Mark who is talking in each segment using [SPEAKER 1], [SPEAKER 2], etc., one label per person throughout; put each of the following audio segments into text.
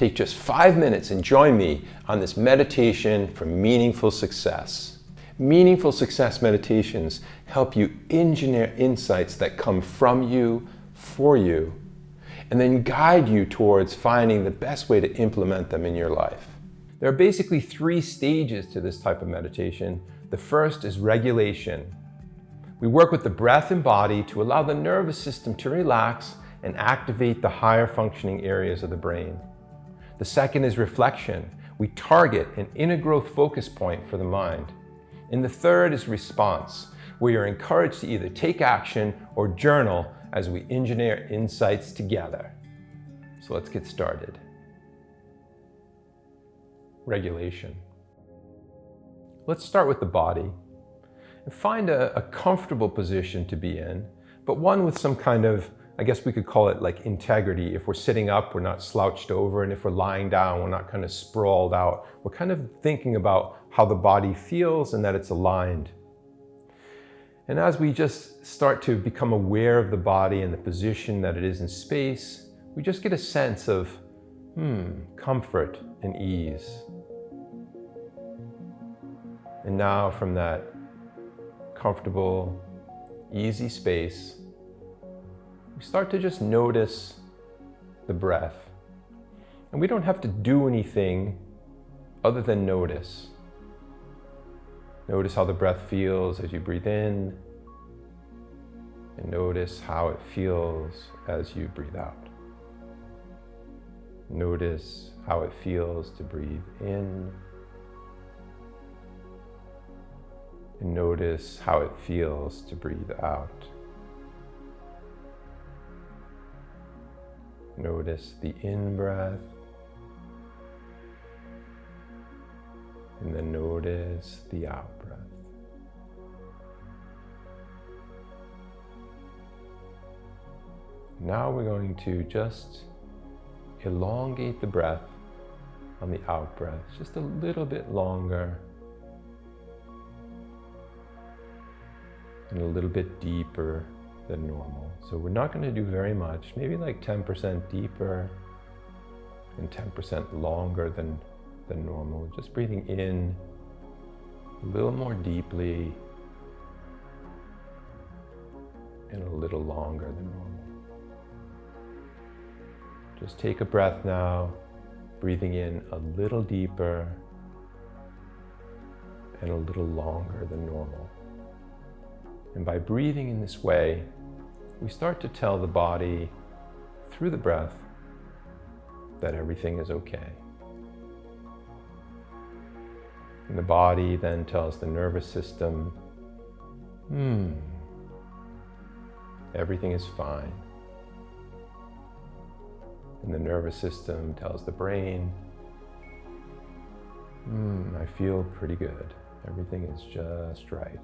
[SPEAKER 1] Take just 5 minutes and join me on this meditation for meaningful success. Meaningful success meditations help you engineer insights that come from you, for you, and then guide you towards finding the best way to implement them in your life. There are basically 3 stages to this type of meditation. The first is regulation. We work with the breath and body to allow the nervous system to relax and activate the higher functioning areas of the brain. The second is reflection. We target an inner growth focus point for the mind. And the third is response, where you're encouraged to either take action or journal as we engineer insights together. So let's get started. Regulation. Let's start with the body and find a comfortable position to be in, but one with some kind of, I guess we could call it like integrity. If we're sitting up, we're not slouched over, and if we're lying down, we're not kind of sprawled out. We're kind of thinking about how the body feels and that it's aligned. And as we just start to become aware of the body and the position that it is in space, we just get a sense of comfort and ease. And now from that comfortable, easy space, we start to just notice the breath. And we don't have to do anything other than notice. Notice how the breath feels as you breathe in, and notice how it feels as you breathe out. Notice how it feels to breathe in, and notice how it feels to breathe out. Notice the in-breath, and then notice the out-breath. Now we're going to just elongate the breath on the out-breath, just a little bit longer and a little bit deeper than normal. So we're not going to do very much, maybe like 10% deeper and 10% longer than normal. Just breathing in a little more deeply and a little longer than normal. Just take a breath now, breathing in a little deeper and a little longer than normal. And by breathing in this way, we start to tell the body through the breath that everything is okay. And the body then tells the nervous system, everything is fine. And the nervous system tells the brain, I feel pretty good. Everything is just right.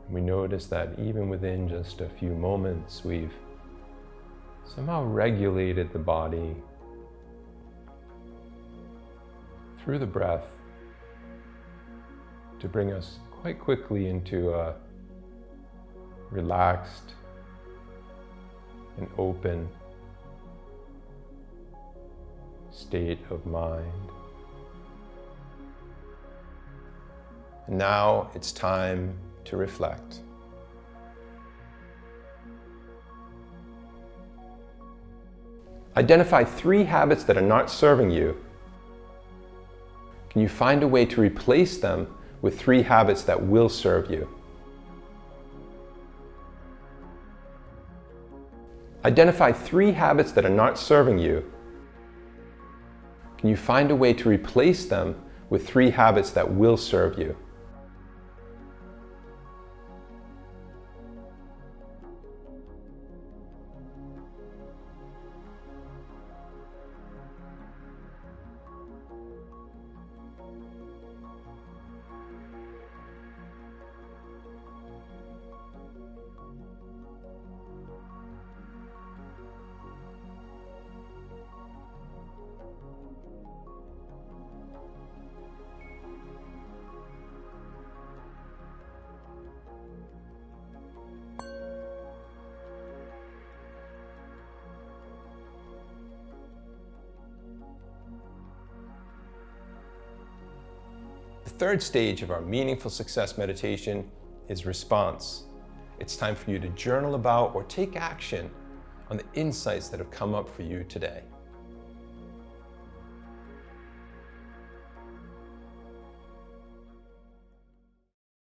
[SPEAKER 1] We notice that even within just a few moments, we've somehow regulated the body through the breath to bring us quite quickly into a relaxed and open state of mind. And now it's time to reflect. Identify 3 habits that are not serving you. Can you find a way to replace them with 3 habits that will serve you? Identify 3 habits that are not serving you. Can you find a way to replace them with 3 habits that will serve you? The third stage of our meaningful success meditation is response. It's time for you to journal about or take action on the insights that have come up for you today.